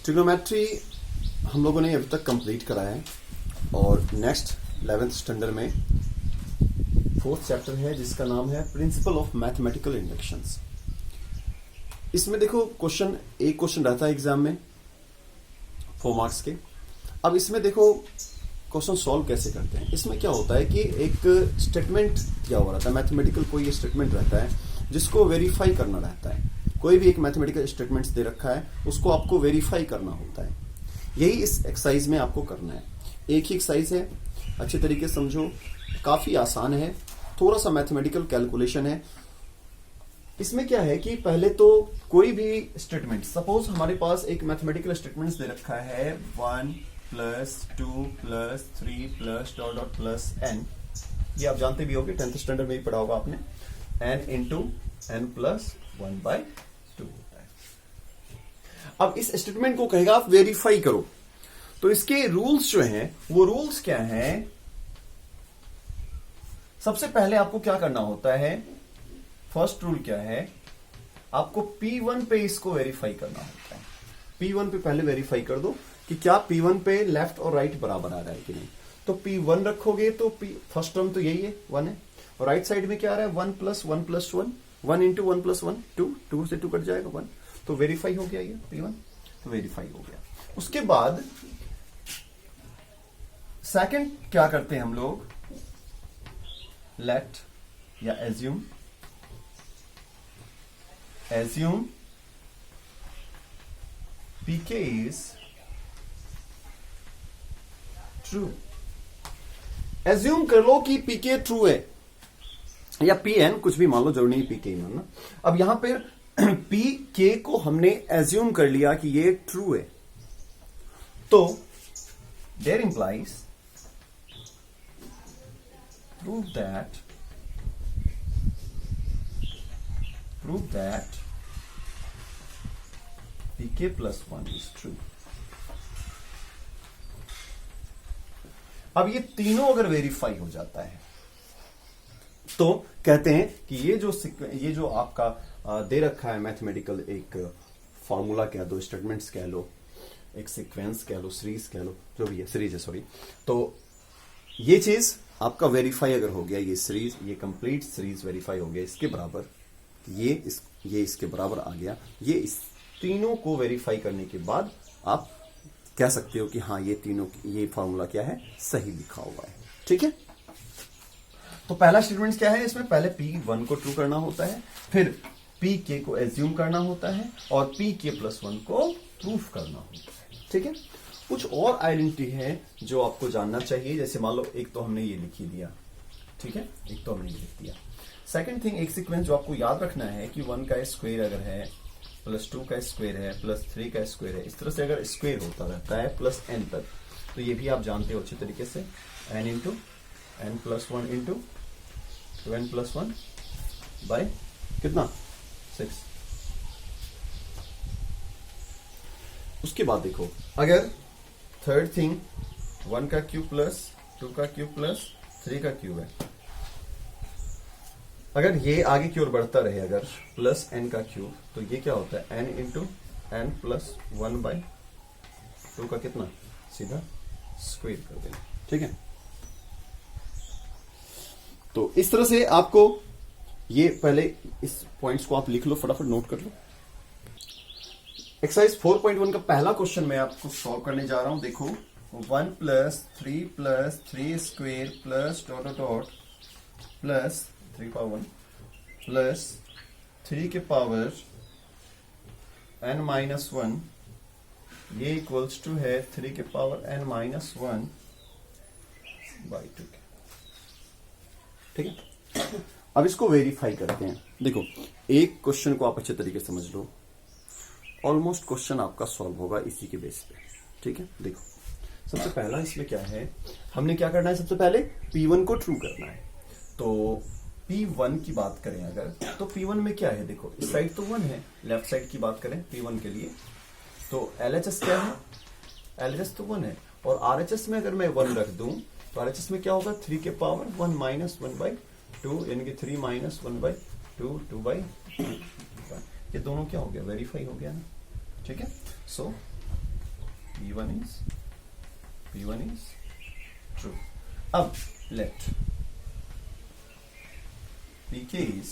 Trigonometry हम लोगों ने अभी तक कंप्लीट करा है और नेक्स्ट 11th स्टैंडर्ड में 4th चैप्टर है जिसका नाम है प्रिंसिपल ऑफ मैथमेटिकल इंडक्शंस। इसमें देखो एक क्वेश्चन रहता है एग्जाम में 4 मार्क्स के। अब इसमें देखो क्वेश्चन सॉल्व कैसे करते हैं। इसमें क्या होता है कि एक स्टेटमेंट दिया हुआ रहता है, मैथमेटिकल कोई स्टेटमेंट रहता है जिसको वेरीफाई करना रहता है। कोई भी एक मैथमेटिकल स्टेटमेंट्स दे रखा है, उसको आपको वेरीफाई करना होता है। यही इस एक्सरसाइज में आपको करना है। एक ही एक्सरसाइज है, अच्छे तरीके से समझो, काफी आसान है, थोड़ा सा मैथमेटिकल कैलकुलेशन है। इसमें क्या है कि पहले तो कोई भी स्टेटमेंट, सपोज हमारे पास एक मैथमेटिकल स्टेटमेंट्स दे रखा है 1 + 2 + 3 + डॉट डॉट प्लस n। ये आप जानते भी होंगे, 10th स्टैंडर्ड में भी पढ़ा होगा आपने। n × n + 1/2 होता है। अब इस स्टेटमेंट को कहेगा आप वेरीफाई करो, तो इसके रूल्स जो हैं वो रूल्स क्या हैं। सबसे पहले आपको क्या करना होता है, फर्स्ट रूल क्या है, आपको P1 पे इसको वेरीफाई करना होता है। P1 पे पहले वेरीफाई कर दो कि क्या P1 पे लेफ्ट और राइट बराबर आ रहा है कि नहीं। तो P1 रखोगे तो फर्स्ट टर्म तो यही है 1 है, और राइट साइड में क्या आ रहा है 1 + 1 + 1, 1 × 1 + 1 2, 2 से 2 कट जाएगा 1, तो वेरीफाई हो गया ये P1, तो वेरीफाई हो गया। उसके बाद सेकंड क्या करते हैं हम लोग, लेट या assume pk is true। Assume कर लो कि pk ट्रू है, या pn कुछ भी मान लो, जरूरी नहीं pk मानना। अब यहां पर pk को हमने एज्यूम कर लिया कि ये ट्रू है, तो there implies prove that pk + 1 is true। अब ये तीनों अगर वेरीफाई हो जाता है तो कहते हैं कि ये जो आपका दे रखा है मैथमेटिकल एक फॉर्मूला कह दो, स्टेटमेंट्स कह लो, एक सीक्वेंस कह लो, सीरीज कह लो, जो भी है, सीरीज है सॉरी, तो ये चीज आपका वेरीफाई अगर हो गया, ये सीरीज, ये कंप्लीट सीरीज वेरीफाई हो गया इसके बराबर, ये इसके बराबर आ गया, ये इस तीनों को वेरीफाई करने के बाद आप कह सकते हो कि हाँ ये फॉर्मूला क्या है, सही लिखा हुआ है। ठीक है, तो पहला स्टेटमेंट क्या है, इसमें पहले P1 को ट्रू करना होता है, फिर Pk को एज्यूम करना होता है, और Pk + 1 को प्रूफ करना होता है। ठीक है, कुछ और आइडेंटिटी है जो आपको जानना चाहिए। जैसे मान लो एक तो हमने ये लिख ही दिया, ठीक है, एक तो हमने ये लिख दिया। सेकंड थिंग, एक सीक्वेंस जो आपको याद रखना है कि 1 का स्क्वायर अगर है, +2 का स्क्वायर है, +3 का स्क्वायर है, इस तरह से अगर स्क्वायर होता रहता है +n तक, तो ये भी आप जानते हो अच्छे तरीके से, n × n + 1 × 2n + 1 बाय कितना 6। उसके बाद देखो, अगर थर्ड थिंग 1 का क्यूब + 2 का क्यूब + 3 का क्यूब है, अगर ये आगे की ओर बढ़ता रहे, अगर +n का क्यूब, तो ये क्या होता है n × n + 1/2 का कितना, सीधा स्क्वायर कर देना। ठीक है, तो इस तरह से आपको ये पहले इस पॉइंट्स को आप लिख लो, फटाफट नोट कर लो। एक्सरसाइज 4.1 का पहला क्वेश्चन मैं आपको सॉल्व करने जा रहा हूं। देखो 1 + 3 + 3 square + dot dot dot plus 3/1 plus 3 के पावर n - 1, ये इक्वल्स टू है 3 के पावर n - 1/2। ठीक है, अब इसको वेरीफाई करते हैं। देखो, एक क्वेश्चन को आप अच्छे तरीके से समझ लो, ऑलमोस्ट क्वेश्चन आपका सॉल्व होगा इसी के बेस पे। ठीक है, देखो सबसे पहला इसमें क्या है, हमने क्या करना है, सबसे पहले P1 को ट्रू करना है। तो P1 की बात करें अगर, तो P1 में क्या है, देखो इस साइड तो 1 है, लेफ्ट साइड की बात करें P1 के लिए, तो LHS क्या है, LHS तो 1 है, और RHS में अगर मैं 1 रख दूं तो RHS में क्या होगा, 3 के पावर 1 - 1/2, यानी कि 3 - 1/2 2/2। ये दोनों क्या हो गया, वेरीफाई हो गया ना। ठीक है, सो P1 is true. अब let Pk is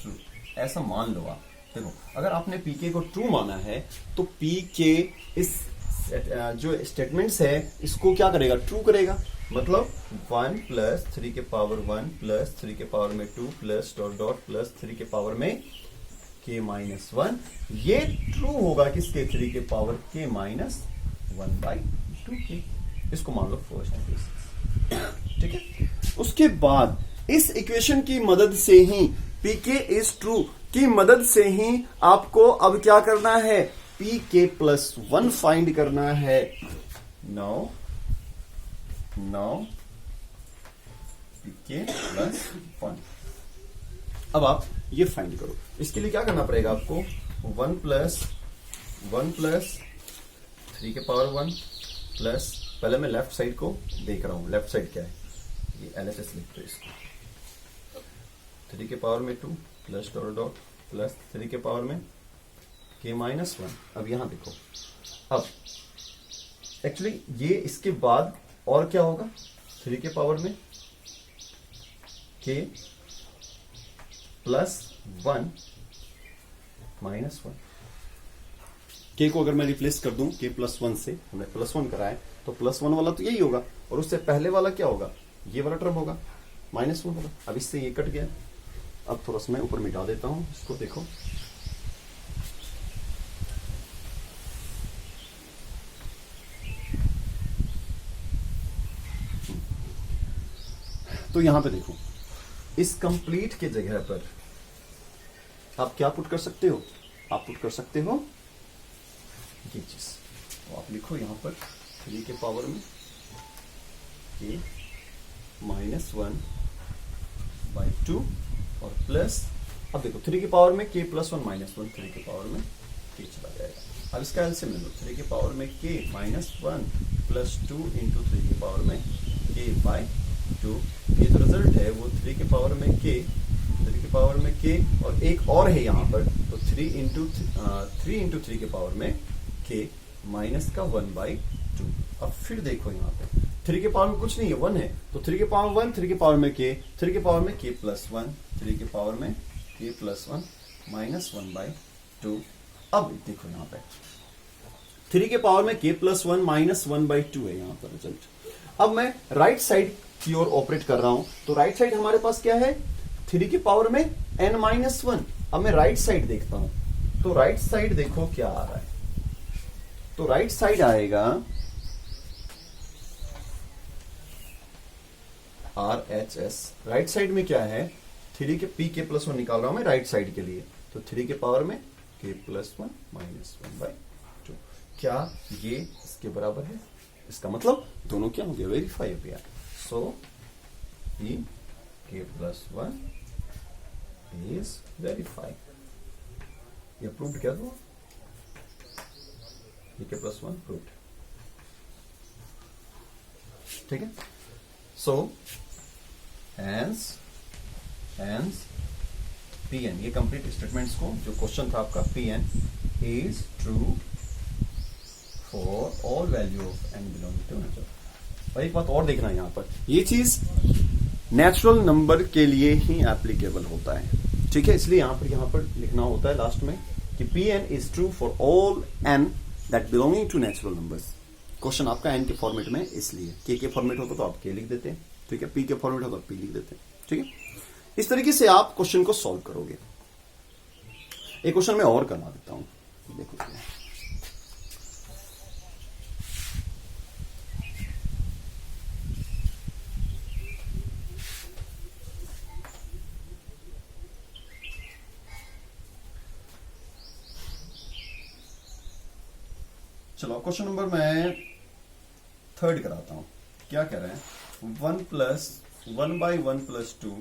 true ऐसा मान लो आप। देखो अगर आपने Pk को ट्रू माना है तो Pk इस जो स्टेटमेंट्स है इसको क्या करेगा, ट्रू करेगा। मतलब 1 प्लस 3 के पावर 1 प्लस 3 के पावर में 2 प्लस डॉट डॉट प्लस 3 के पावर में k माइनस 1, ये ट्रू होगा किसके, 3 के पावर k माइनस 1/2k। इसको मान लो फर्स्ट इक्वेशन, ठीक है। उसके बाद इस इक्वेशन की मदद से ही pk इज ट्रू की मदद से ही आपको अब क्या करना है, pk प्लस 1 फाइंड करना है। Now pk plus 1। अब आप ये फाइंड करो। इसके लिए क्या करना पड़ेगा आपको, 1 प्लस 3 के पावर 1 प्लस, पहले मैं लेफ्ट साइड को देख रहा हूं, लेफ्ट साइड क्या है, ये LHS लिखते हैं इसको, 3 के पावर में 2 प्लस डॉट डॉट प्लस 3 के पावर में k माइनस 1। अब यहां देखो, अब एक्चुअली ये इसके बाद और क्या होगा, 3 के पावर में k प्लस 1 माइनस 1। k को अगर मैं रिप्लेस कर दूं k प्लस 1 से, हमने प्लस 1 करा है तो प्लस 1 वाला तो यही होगा, और उससे पहले वाला क्या होगा, ये वाला टर्म होगा, माइनस 1 होगा। अब इससे ये कट गया। अब थोड़ा सा मैं ऊपर मिटा देता हूं इसको, देखो तो यहां पे देखो, इस कंप्लीट के जगह पर आप क्या पुट कर सकते हो, आप पुट कर सकते हो ये चीज, तो आप लिखो यहां पर 3 के पावर में k माइनस 1/2 और प्लस, अब देखो 3 के पावर में k प्लस 1 माइनस 1, 3 के पावर में k चला जाएगा। अब इसका एलसीएम ले लो, 3 के पावर में k माइनस 1 प्लस 2 इंटू 3 के पावर में k/2। ये जो रिजल्ट है वो 3 के पावर में k, 3 के पावर में k और एक और है यहाँ पर, तो 3 इंटू 3 के पावर में k माइनस का 1/2। अब फिर देखो यहाँ पे 3 के पावर में कुछ नहीं है, 1 है, तो 3 के पावर 1, 3 के पावर में k, 3 के पावर में k प्लस 1, 3 के पावर में k प्लस 1 माइनस 1/2। अब देखो यहाँ पे 3 के पावर में k प्लस 1 माइनस 1/2 है यहाँ पर रिजल्ट। अब मैं राइट साइड की ओर ऑपरेट कर रहा हूं, तो राइट साइड हमारे पास क्या है, 3 की पावर में n माइनस 1। अब मैं राइट साइड देखता हूं, तो राइट साइड देखो क्या आ रहा है, तो राइट साइड आएगा RHS। राइट साइड में क्या है, 3 के pk प्लस 1 निकाल रहा हूं मैं राइट साइड के लिए, तो 3 के पावर में k प्लस 1 माइनस 1/2। क्या ये इसके बराबर है, इसका मतलब दोनों क्या हो गया, वेरीफाई हो गया। So k plus 1 is verify, ये प्रूव्ड क्या हुआ, k प्लस 1 प्रूव्ड, ठीक है। सो हैंस Pn, ये कंप्लीट स्टेटमेंट्स को, जो क्वेश्चन था आपका Pn is true for all value of n belonging to natural. और एक बात और देखना है यहाँ पर, ये चीज नेचुरल नंबर के लिए ही एप्लीकेबल होता है, ठीक है। इसलिए यहाँ पर लिखना होता है लास्ट में कि Pn is true for all n that belonging to natural numbers. Question आपका n के फॉर्मेट में, इसलिए k के फॉर्मेट होता तो आप k लिख देते हैं, ठीक है, p के फॉर्मेट होता तो p लिख देते हैं, ठीक है। इस तरीके से आप क्वेश्चन को सॉल्व करोगे। एक क्वेश्चन मैं और करवा देता हूं, देखो चलो क्वेश्चन नंबर मैं 3 कराता हूं। क्या कह रहे हैं, 1 plus 1/1 plus 2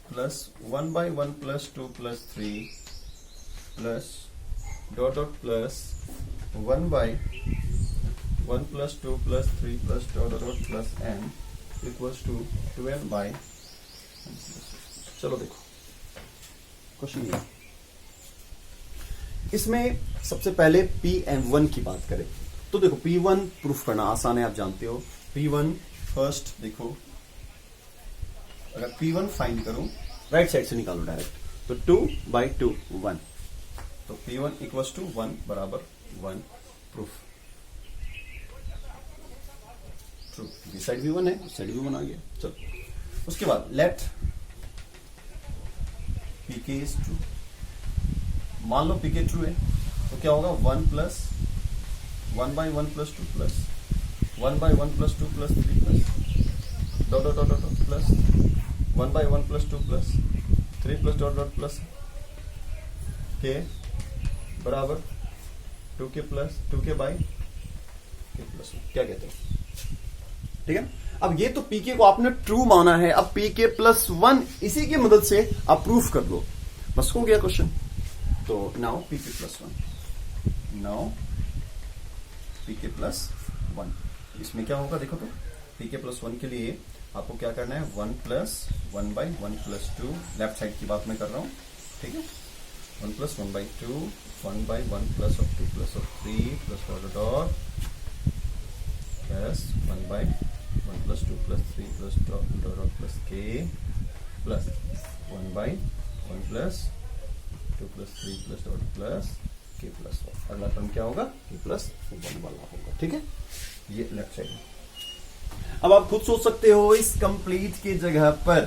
plus 1/1 plus 2 plus 3 plus dot dot plus 1/1 plus 2 plus 3 plus dot dot plus n equals to 12/। चलो देखो क्वेश्चन इसमें सबसे पहले Pn1 की बात करें तो देखो P1 प्रूफ करना आसान है, आप जानते हो। P1 फर्स्ट देखो, अगर P1 फाइंड करूं राइट साइड से निकालो डायरेक्ट, तो 2/2 1, तो P1 इक्वल्स टू 1 बराबर 1 प्रूफ ट्रू। ये साइड भी 1 है, उस साइड भी 1 आ गया। चलो उसके बाद लेट Pk इज ट्रू। मान लो Pk ट्रू है तो क्या होगा 1 plus 1/1 plus 2 plus 1/1 plus 2 plus 3 plus dot dot dot dot plus 1/1 plus 2 plus 3 plus dot dot plus k बराबर 2k plus 2k by k plus 1। क्या कहते हो? ठीक है। अब ये तो Pk को आपने ट्रू माना है, अब Pk प्लस 1 इसी की मदद से आप प्रूफ कर दो, बस हो गया क्वेश्चन। तो now Pk plus 1, now Pk plus 1, इसमें क्या होगा देखो, तो Pk प्लस 1 के लिए आपको क्या करना है 1 प्लस 1/1 प्लस 2, लेफ्ट साइड की बात मैं कर रहा हूं, ठीक है। 1 plus 1/2 1/1 plus of 2 plus of 3 plus dot dot plus 1/1 plus 2 plus 3 plus dot dot plus k plus 1/1 plus 2 plus 3 plus dot plus k plus 1। अगला टर्म क्या होगा k प्लस 1 वाला होगा, ठीक है। ये लेफ्ट साइड है। अब आप खुद सोच सकते हो इस कंप्लीट की जगह पर,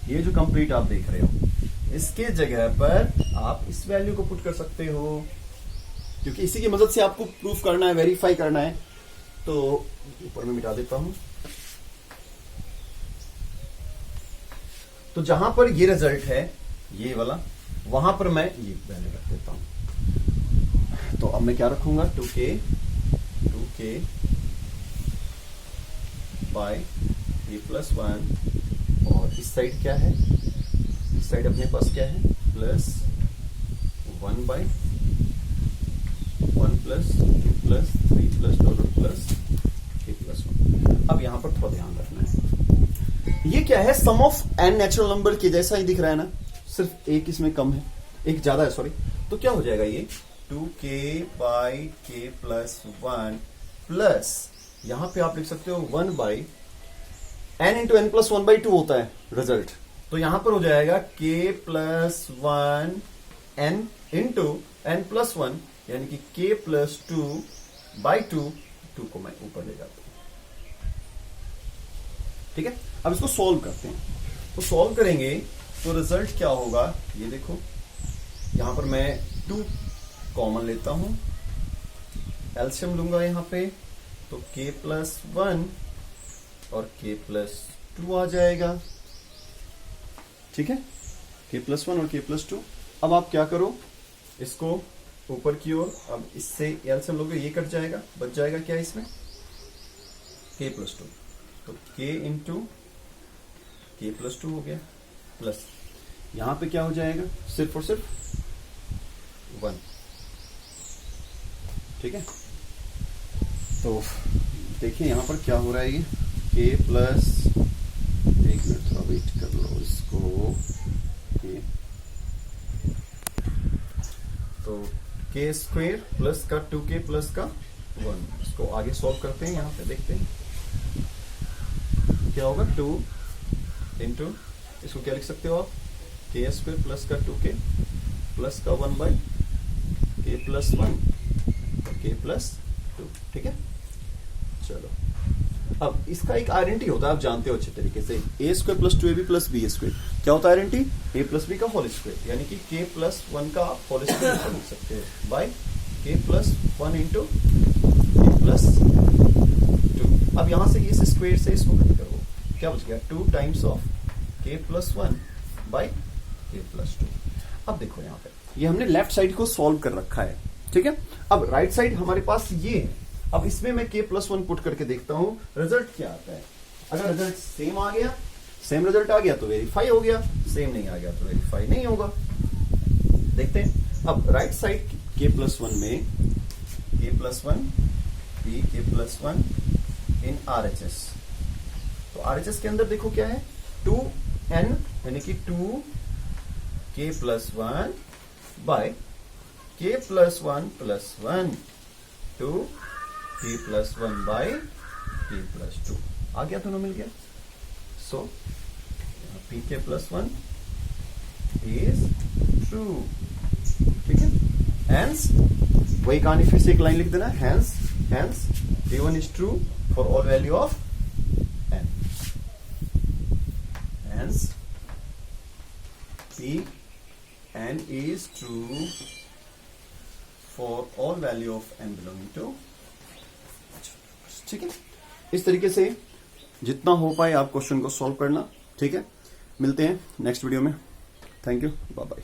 ये जो कंप्लीट आप देख रहे हो इसके जगह पर आप इस वैल्यू को पुट कर सकते हो, क्योंकि इसी की मदद से आपको प्रूफ करना है, वेरीफाई करना है। तो ऊपर में मिटा देता हूं, तो जहां पर ये रिजल्ट है ये वाला, वहां पर मैं ये वैल्यू रख देता हूं। तो अब मैं क्या रखूंगा 2k बाय k प्लस 1, और इस साइड क्या है, इस साइड अपने पास क्या है plus 1/1 plus 2 plus 3 plus dot plus k plus 1। अब यहां पर थोड़ा ध्यान रखना है, ये क्या है सम ऑफ n नेचुरल नंबर के जैसा ही दिख रहा है ना, सिर्फ एक इसमें कम है, एक ज्यादा है, सॉरी। तो क्या हो जाएगा ये 2k by k plus 1 plus, यहां पे आप लिख सकते हो 1/n इंटू n प्लस 1/2 होता है रिजल्ट, तो यहां पर हो जाएगा k plus 1 n into n plus 1, यानी कि k प्लस 2/2, 2 को मैं ऊपर ले जाता हूं, ठीक है। अब इसको सॉल्व करते हैं, तो सॉल्व करेंगे तो रिजल्ट क्या होगा, ये देखो यहां पर मैं 2 कॉमन लेता हूं, एलसीएम लूंगा यहां पे, तो k प्लस 1 और k प्लस 2 आ जाएगा, ठीक है। k प्लस 1 और k प्लस 2। अब आप क्या करो, इसको ऊपर की ओर, अब इससे एलसीएम लोगे ये कट जाएगा, बच जाएगा क्या इसमें k प्लस 2, तो k इंटू k प्लस 2 हो गया, प्लस यहां पे क्या हो जाएगा सिर्फ और सिर्फ 1, ठीक है। तो देखिए यहां पर क्या हो रहा है, ये k प्लस, एक मिनट थोड़ा वेट कर लो इसको, k, तो k स्क्वेयर प्लस का 2k प्लस का 1, इसको आगे सॉल्व करते हैं, यहां पे देखते हैं क्या होगा 2 इंटू, इसको क्या लिख सकते हो आप k स्क्वेयर प्लस का 2k प्लस का 1/k प्लस 1 और k प्लस 2, ठीक है। चलो अब इसका एक आइडेंटिटी होता है, आप जानते हो अच्छे तरीके से, a square plus 2ab plus b square, क्या होता है आइडेंटिटी, a प्लस b का होल स्क्वेयर, यानी कि k प्लस 1 का आप होल स्क्वेयर लिख सकते हो by k plus 1 into k plus 2। अब यहां से इस स्क्वेयर से इसको कट करो, क्या बच गया 2 times of k plus 1 by k plus 2। अब देखो यहाँ पे ये हमने लेफ्ट साइड को सॉल्व कर रखा है, ठीक है। अब राइट साइड हमारे पास ये है, अब इसमें मैं k प्लस 1 पुट करके देखता हूं रिजल्ट क्या आता है। अगर रिजल्ट सेम आ गया, सेम रिजल्ट आ गया तो वेरीफाई हो गया, सेम नहीं आ गया तो वेरीफाई नहीं होगा। देखते हैं अब राइट साइड k प्लस 1 में k plus 1 b k plus 1 इन RHS, तो RHS के अंदर देखो क्या है 2n, यानी कि 2 k plus 1 by k plus 1 to p plus 1 by p plus 2 आ गया, दोनों मिल गया. सो pk plus 1 is true. ठीक है. Hence वही कहानी फिर से एक लाइन लिख देना. Hence p1 is true for all value of n. Hence Pn is true for all value of n belonging to. ठीक है. इस तरीके से जितना हो पाए आप क्वेश्चन को सॉल्व करना. ठीक है. मिलते हैं नेक्स्ट वीडियो में. Thank you. Bye bye.